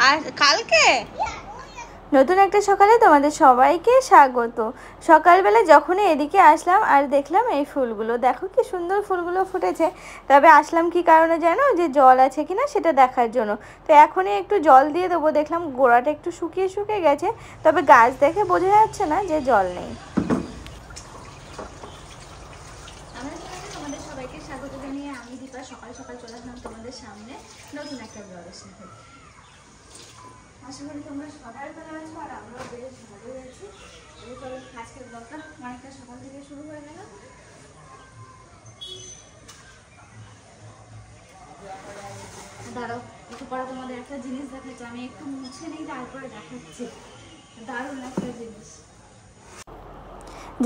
আর কালকে নতুন একটা সকালে তোমাদের সবাইকে স্বাগত। সকালবেলা যখনই এদিকে আসলাম আর দেখলাম এই ফুলগুলো, দেখো কি সুন্দর ফুলগুলো ফুটেছে। তবে আসলাম কি কারণে জানো, যে জল আছে কিনা সেটা দেখার জন্য। তো এখনই একটু জল দিয়ে দেবো, দেখলাম গোড়াটা একটু শুকিয়ে শুকিয়ে গেছে, তবে গাছ দেখে বোঝা যাচ্ছে না যে জল নেই। তোমাদের সবাইকে স্বাগত জানিয়ে আমি দীপা সকাল সকাল চলে আসলাম তোমাদের সামনে নতুন একটা ব্লগের সাথে। আশা করি তোমরা সকালবেলা আছো আর আমরাও বেশ ভালোই আছি। আজকের ব্লগটা অনেকটা সকাল থেকে শুরু হয়ে গেল। দাঁড়াও একটু পরে তোমাদের একটা জিনিস দেখাচ্ছি, আমি একটু মুছে নিই তারপরে দেখাচ্ছি। দারুণ একটা জিনিস।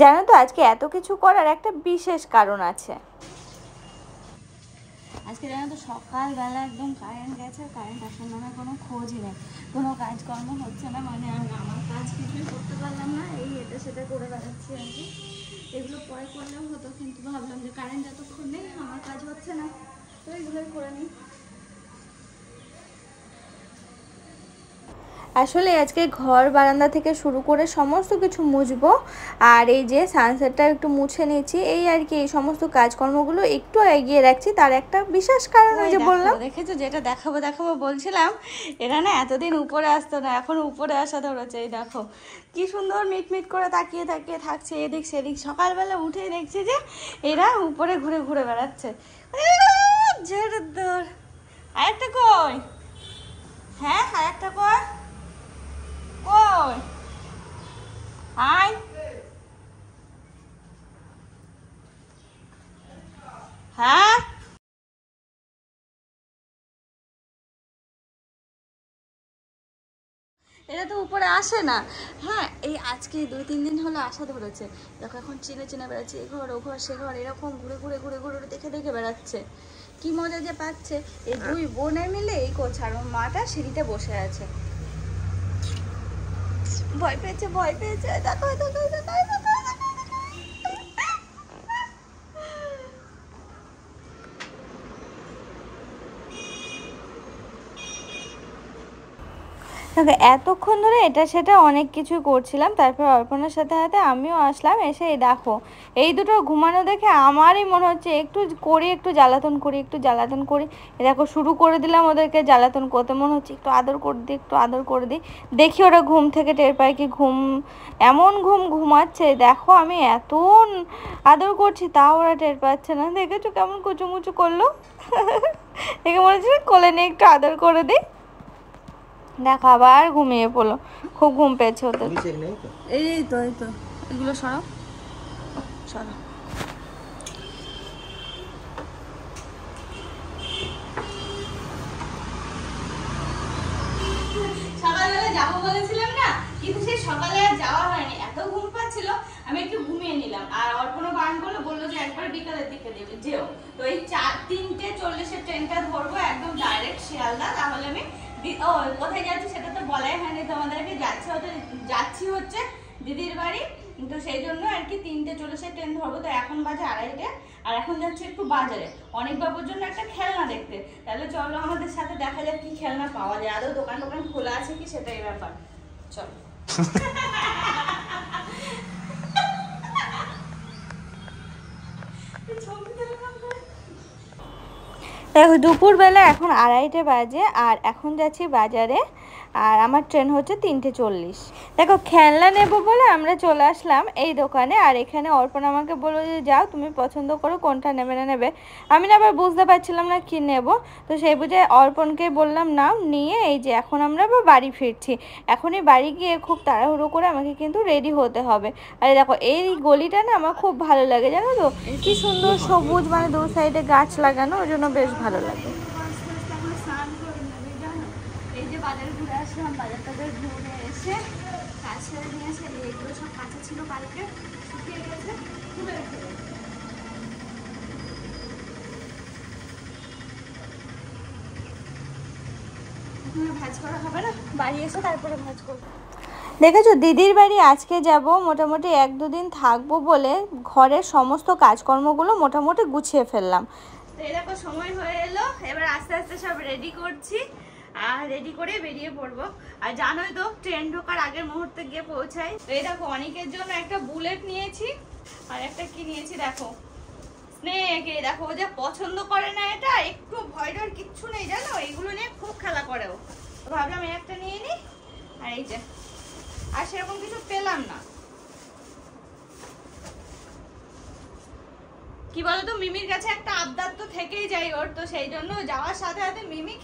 জানো তো আজকে এত কিছু করার একটা বিশেষ কারণ আছে। আজকে জানো তো সকালবেলা একদম কারেন্ট গেছে, কারেন্ট আসার নামে কোনো খোঁজই নেই, কোনো কাজকর্ম হচ্ছে না, মানে আমার কাজ কিছুই করতে পারলাম না, এই এটা সেটা করে বেড়াচ্ছি আর কি। এগুলো পরে করলেও হতো, কিন্তু ভাবলাম যে কারেন্ট যতক্ষণ নেই আমার কাজ হচ্ছে না, তো এগুলোই করে নিই। আসলে আজকে ঘর বারান্দা থেকে শুরু করে সমস্ত কিছু মুছবো, আর এই যে সানসেটটা একটু মুছে নিয়েছি, এই আর কি। এই সমস্ত কাজকর্মগুলো একটু এগিয়ে রাখছি, তার একটা বিশেষ কারণ যে বললাম। দেখেছো, যেটা দেখাবো দেখাবো বলছিলাম, এরা না এতদিন উপরে আসতো না, এখন উপরে আসা ধরেছে। এই দেখো কি সুন্দর মিটমিট করে তাকিয়ে তাকিয়ে থাকছে এদিক সেদিক। সকালবেলা উঠে দেখছি যে এরা উপরে ঘুরে ঘুরে বেড়াচ্ছে। আরেকটা কই? হ্যাঁ আরেকটা কই? কই আয়, হ্যাঁ এটা তো উপরে আসে না। হ্যাঁ এই আজকে 2-3 দিন হলো আসা ধরেছে। দেখো এখন চিনে চিনে বেড়াচ্ছে, এ ঘর ও ঘর সে ঘর, এরকম ঘুরে ঘুরে ঘুরে ঘুরে দেখে দেখে বেড়াচ্ছে। কি মজা যে পাচ্ছে। এই দুই বোনে মিলে এই করছে, আর ওর মাটা সিঁড়িতে বসে আছে। ভয় পেয়েছে ভয় পেয়েছে, দেখো দেখো দেখো দেখো। এতক্ষণ ধরে এটা সেটা অনেক কিছু করছিলাম, তারপর অর্পণার সাথে সাথে আমিও আসলাম। এসে এই দেখো এই দুটো ঘুমানো দেখে আমারই মনে হচ্ছে একটু করি, একটু জ্বালাতন করি, একটু জ্বালাতন করি। দেখো শুরু করে দিলাম ওদেরকে জ্বালাতন করতে, মনে হচ্ছে একটু আদর করে দিই, একটু আদর করে দিই। দেখি ওরা ঘুম থেকে টের পায় কি, এমন ঘুমাচ্ছে। দেখো আমি এত আদর করছি তাও ওরা টের পাচ্ছে না। দেখেছো কেমন কুচুমুচু করলো। দেখে মনে হচ্ছে কোলে নিয়ে একটু আদর করে দিই। দেখো আবার ঘুমিয়ে পড়লো, খুব ঘুম পেয়েছে ওদের। এই তো এই তো এগুলো সরাও সরাও। সকালবেলা যাবো বলেছিলাম না, কিন্তু সেই সকালে আর যাওয়া হয়নি, এত ঘুম পাচ্ছিল আমি একটু ঘুমিয়ে নিলাম। আর অর্পণ বান বললো যে একবার বিকালের দিকে দেবে যেও। তো এই 3:40 ট্রেনটা ধরবো একদম ডাইরেক্ট শিয়ালদা। তাহলে আমি কোথায় যাচ্ছি সেটা তো বলাই হয়নি তোমাদেরকে। যাচ্ছি হচ্ছে দিদির বাড়ি, তো সেই জন্য আর কি 3:40 ট্রেন ধরবো। তো এখন বাজে 2:30, আর এখন যাচ্ছি একটু বাজারে অনেক বাবুর জন্য একটা খেলনা দেখতে। তাহলে চলো আমাদের সাথে দেখা যাক কি খেলনা পাওয়া যায়, আদৌ দোকান খোলা আছে কি সেটাই ব্যাপার। চলো। দেখো দুপুরবেলা এখন 2:30 বাজে, আর এখন যাচ্ছি বাজারে, আর আমার ট্রেন হচ্ছে 3:40। দেখো খেলনা নেবো বলে আমরা চলে আসলাম এই দোকানে, আর এখানে অর্পণ আমাকে বললো যে যাও তুমি পছন্দ করো কোনটা নেবে না নেবে। আমি না আবার বুঝতে পারছিলাম না কি নেব, তো সেই বুঝে অর্পণকে বললাম নাও, নিয়ে এই যে এখন আমরা বাড়ি ফিরছি। এখনই বাড়ি গিয়ে খুব তাড়াহুড়ো করে আমাকে কিন্তু রেডি হতে হবে। আর দেখো এই গলিটা না আমার খুব ভালো লাগে, জানো তো কি সুন্দর সবুজ, মানে দু সাইডে গাছ লাগানো, ওই জন্য বেশ ভালো লাগে। এই যে বাজারে ঘুরে আসলাম, বাজারটাতে ঘুরে এসে কাজ সেরে নিয়েছে। এগুলো সব কাঁচা ছিল কালকে, শুকিয়ে গেছে, তুলে রেখে দেবো। ভাজ করা হবে না, বাড়ি এসে তারপরে ভাজ করবো। দেখেছো দিদির বাড়ি আজকে যাব, মোটামুটি 1-2 দিন থাকবো বলে ঘরের সমস্ত কাজকর্মগুলো মোটামুটি গুছিয়ে ফেললাম। তো এরকম সময় হয়ে এলো, এবার আস্তে আস্তে সব রেডি করছি। আর রেডি করে বেরিয়ে পড়বো। আর জানোই তো ট্রেন ঢোকার আগের মুহূর্তে গিয়ে পৌঁছাই। এই দেখো অনেকের জন্য একটা বুলেট নিয়েছি আর একটা কি নিয়েছি দেখো স্নেক। এই দেখো ও যা পছন্দ করে না, এটা একটু ভয় ডর কিচ্ছু নেই জানো, এইগুলো নিয়ে খুব খেলা করে ও। তো ভাবলাম এই একটা নিয়ে নি। আর এই যে আর সেরকম কিছু পেলাম না। কি বলতো মিমির কাছে একটা আবদার তো থেকেই যায় ওর, তো সেই জন্য যাওয়ার সাথে সাথে মিমি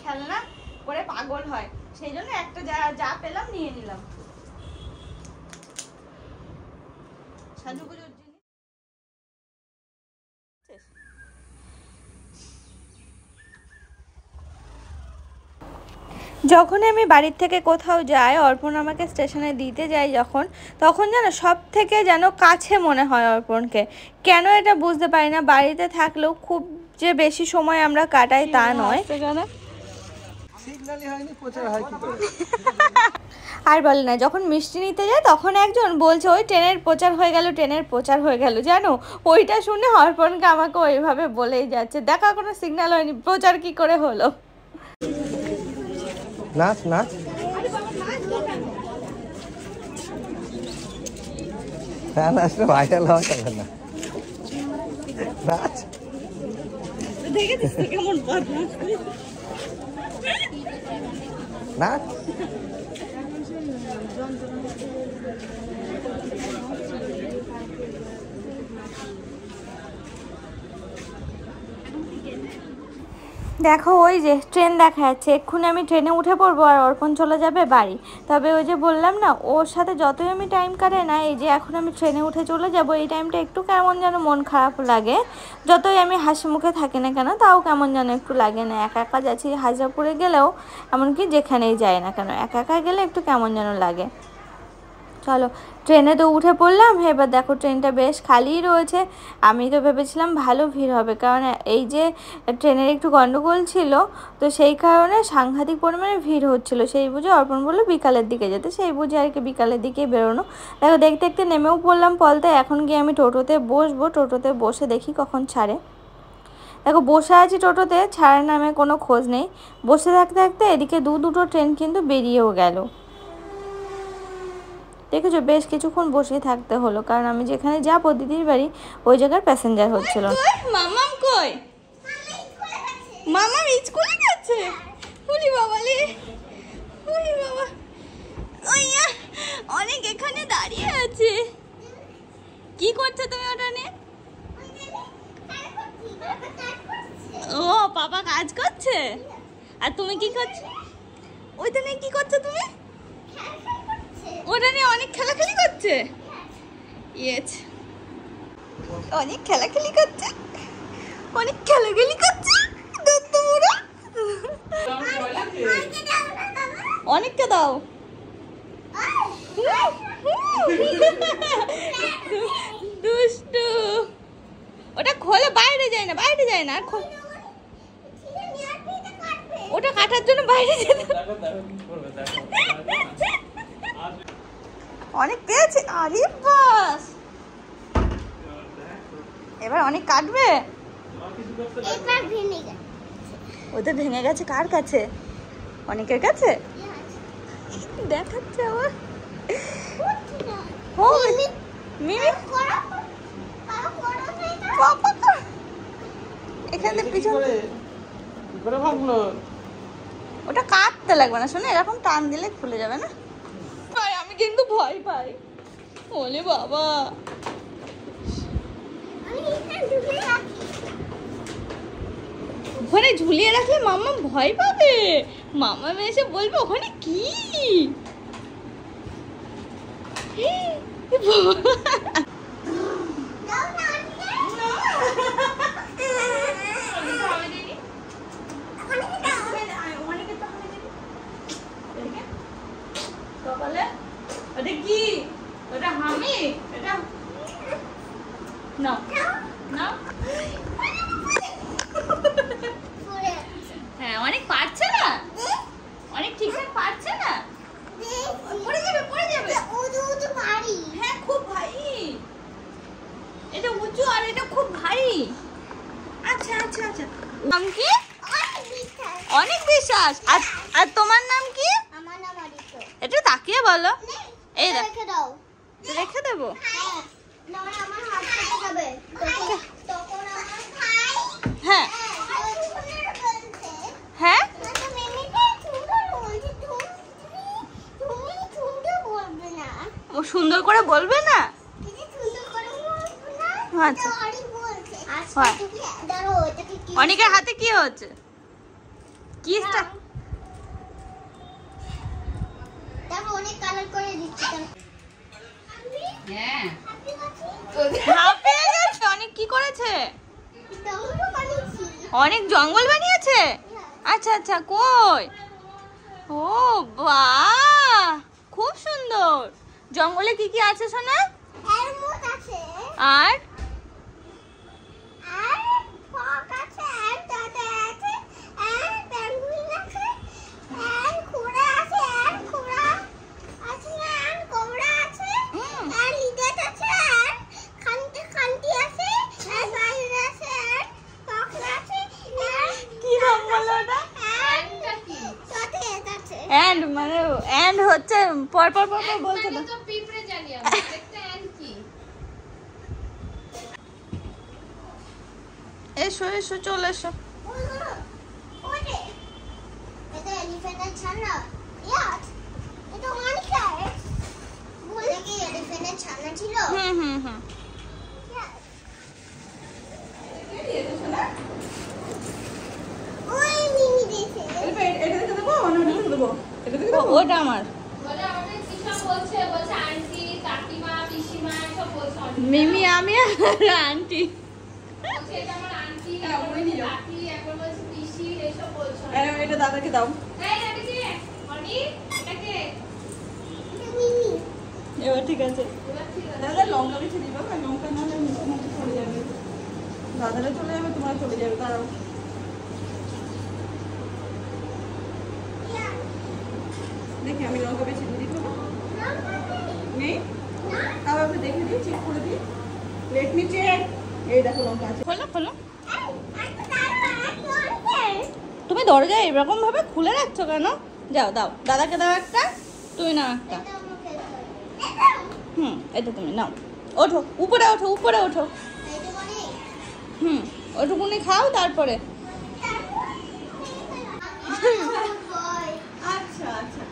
খেলনা করে পাগল হয়। সেই জন্য একটা যা পেলাম নিয়ে নিলাম সাজুগুজুর জিনিস। যখনই আমি বাড়ির থেকে কোথাও যাই, অর্পণ আমাকে স্টেশনে দিতে যায় তখন যেন সব থেকে যেন কাছে মনে হয় অর্পণকে। কেন এটা বুঝতে পারি না। বাড়িতে থাকলেও খুব যে বেশি সময় আমরা কাটাই তা নয়। আর বলে না, যখন মিষ্টি নিতে যায় তখন একজন বলছে ওই ট্রেনের প্রচার হয়ে গেল জানো। ওইটা শুনে অর্পণকে আমাকে ওইভাবে বলেই যাচ্ছে, দেখা কোনো সিগন্যাল হয়নি, প্রচার কি করে হলো। নাচ নাচ নাচটা ভাইরাল হওয়া যাবে না। নাচ নাচ দেখো ওই যে ট্রেন দেখা যাচ্ছে, এক্ষুনি আমি ট্রেনে উঠে পড়বো আর অর্পণ চলে যাবে বাড়ি। তবে ওই যে বললাম না, ওর সাথে যতই আমি টাইম কাটে না, এই যে এখন আমি ট্রেনে উঠে চলে যাব, এই টাইমটা একটু কেমন যেন মন খারাপ লাগে। যতই আমি হাসি মুখে থাকি না কেন, তাও কেমন যেন একটু লাগে না। একা একা যাচ্ছি, হাজারপুরে গেলেও এমনকি যেখানেই যাই না কেন, একা একা গেলে একটু কেমন যেন লাগে। চলো ট্রেনে তো উঠে পড়লাম। এবার দেখো ট্রেনটা বেশ খালিই রয়েছে। আমি তো ভেবেছিলাম ভালো ভিড় হবে, কারণ এই যে ট্রেনের একটু গন্ডগোল ছিল, তো সেই কারণে সাংঘাতিক পরিমাণে ভিড় হচ্ছিল। সেই বুঝে অর্পণ বললো বিকালের দিকে যেতে, সেই বুঝে আর কি বিকালের দিকে বেরোনো। দেখো দেখতে দেখতে নেমেও পড়লাম পলতায়। এখন গিয়ে আমি টোটোতে বসবো, টোটোতে বসে দেখি কখন ছাড়ে। দেখো বসে আছি টোটোতে, ছাড়ার নামে কোনো খোঁজ নেই। বসে থাকতে থাকতে এদিকে দুটো ট্রেন কিন্তু বেরিয়েও গেল। দেখেছো, বেশ কিছুক্ষণ বসে থাকতে হলো, কারণ আমি যেখানে যাবো দিদির বাড়ি ওই জায়গার প্যাসেঞ্জার হচ্ছিল। মামাম কই? মামাম স্কুলে গেছে? ওরে বাবা রে, ওরে বাবা, ওইয়া অনেক এখানে দাঁড়িয়ে আছে। কি করছো তুমি ওটা নিয়ে? ও পাপা কাজ করছে আর তুমি কি করছো? ওইটা নিয়ে কি করছো তুমি? ওটা নিয়ে অনেক খেলাখেলি করছে। ইয়েস, অনেক খেলাখেলি করছে, অনেক খেলাখেলি করছে। অনেকটা দাও। দুষ্টু, ওটা খোলে, বাইরে যায় না, বাইরে যায় না। ওটা কাটার জন্য বাইরে যেতে অনেক পেয়েছে। আরে বাস, এবার অনেক কাটবে। ওদের ভেঙে গেছে। কার কাছে? অনেকের কাছে দেখাচ্ছে আবার। মিমি এখানে পিছনে ওটা কাটতে লাগবে না, শোনো এরকম টান দিলে খুলে যাবে না। আমি কিন্তু ভয় পাই। ওলে বাবা, ওখানে ঝুলিয়ে রাখলে মামা ভয় পাবে। মামা এসে বলবে ওখানে কি। ওটা কি? ওটা হামি? এটা না না, হ্যাঁ অনেক পারছে না, অনেক ঠিকঠাক পারছে না। পড়ে যাবে, পড়ে যাবে। হ্যাঁ খুব ভারী, এটা উঁচু আর এটা খুব ভারী। আচ্ছা আচ্ছা আচ্ছা, নাম কি? অনেক বিশ্বাস। আর আর তোমার নাম কি? আমার নাম আদিত্য। একটু তাকিয়ে বলো। এই দেখ, রেখে দাও। রেখে দেবো। হ্যাঁ, না আমার হাত কেটে যাবে। তখন আমার ভাই হ্যাঁ বলছে হ্যাঁ তো মিমিকে সুন্দর বলছে তুমি সুন্দর বলবে না। ও সুন্দর করে বলবে না? তুমি সুন্দর করে বলবে না। আচ্ছা। তো অনেক বলছে। আচ্ছা হ্যাঁ। তুমি দাঁড়ো এটাকে কি? অনেকের হাতে কি হচ্ছে? কিসটা? দাঁড়ো অনেক কালার করে দিচ্ছি। হ্যাঁ আপনি কাছে হাঁপিয়ে গেছে। অনেক কি করেছে? দাঁড়ো বানিয়েছি। অনেক জঙ্গল বানিয়েছে। আচ্ছা আচ্ছা, কই? ও বাহ, খুব সুন্দর। জঙ্গলে কি কি আছে সোনা? এর মুখ আছে। আর আর ফক আছে, আর দাদা আছে, আর পেঙ্গুইন আছে, আর ঘোড়া আছে, আর ঘোড়া আছে, আর কোবরা আছে, আর লিডার আছে, আর খান্তি আছে, আর বাইর আছে, আর ফক আছে, আর কি রং বলো ওটা? আর কি সতেজ আছে। এন্ড মানে এন্ড হচ্ছে পর পর পর পর বলছে না। তো পিঁপড়ে জানি আমি দেখতে এন্ড কি এসো এসো, চলে এসো। ওরে এটা এলিফ্যান্টের ছানা। ইয়াত এটা অনেক সাইজ। বলে কি এলিফ্যান্টের ছানা ছিল? হুম হুম হুম। ওই মিমি দিয়েছে। ওটা আমার। বলে আমাদের কি সব বলছে আন্টি কাকিমা পিসিমা সব বলছে অনেক। মিমি আমি আর আন্টি। বলছে এটা আমার আন্টি কাকি এখন বলছে পিসি এসব বলছে এটা দাদাকে দাও। এই এটা কি অনি এটাকে এটা মিমি। এবার ঠিক আছে। এবার ঠিক আছে দাদা লঙ্কা বেছে দিবা, লঙ্কা না হলে মুখে মুখে চলে যাবে। দাদারা চলে যাবে, তোমার চলে যাবে। দাঁড়াও, দেখি আমি লঙ্কা বেছে দিই। নেই, তাও আমি দেখে দিই, চেক করে দিই। Let me check. এই দেখো লঙ্কা আছে। খোলো খোলো। এই তুমি দরজা এরকম ভাবে খুলে রাখছো কেন? যাও দাও, দাদাকে দাও একটা, তুমি নাও একটা। এটা আমাকে হুম, এটা তুমি নাও। ওঠো, উপরে ওঠো, উপরে ওঠো। এটা মানে হুম, ওটুকুনি খাও তারপরে। ভয়। আচ্ছা আচ্ছা,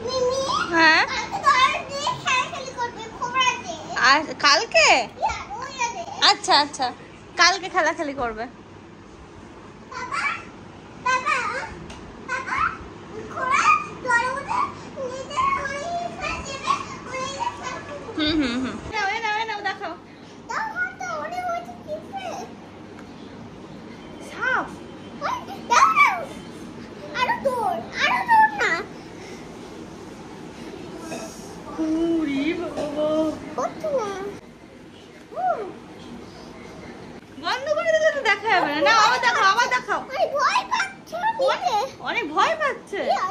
মিমি হ্যাঁ, কালকে ধর দিয়ে খেলাখেলি করবে খোবরাতে। আর কালকে? ইয়া ওই আগে আচ্ছা আচ্ছা, কালকে খেলাখেলি করবে। বাবা বাবা বাবা খোরা দরজা নিতে ওই খাইবে ওই হুম হুম হুম। নাও এ নাও, এ নাও, দেখাও। দাও হাতে ওরে ওই কিপে সাপ। ওই দাও দাও আরো দূর না উরি বাবা, কত না বন্ধ করে দিলে তো দেখা যাবে না। না, আবার দেখাও, আবার দেখাও। আরে ভয় পাচ্ছে অনেক ভয় পাচ্ছে। ইয়া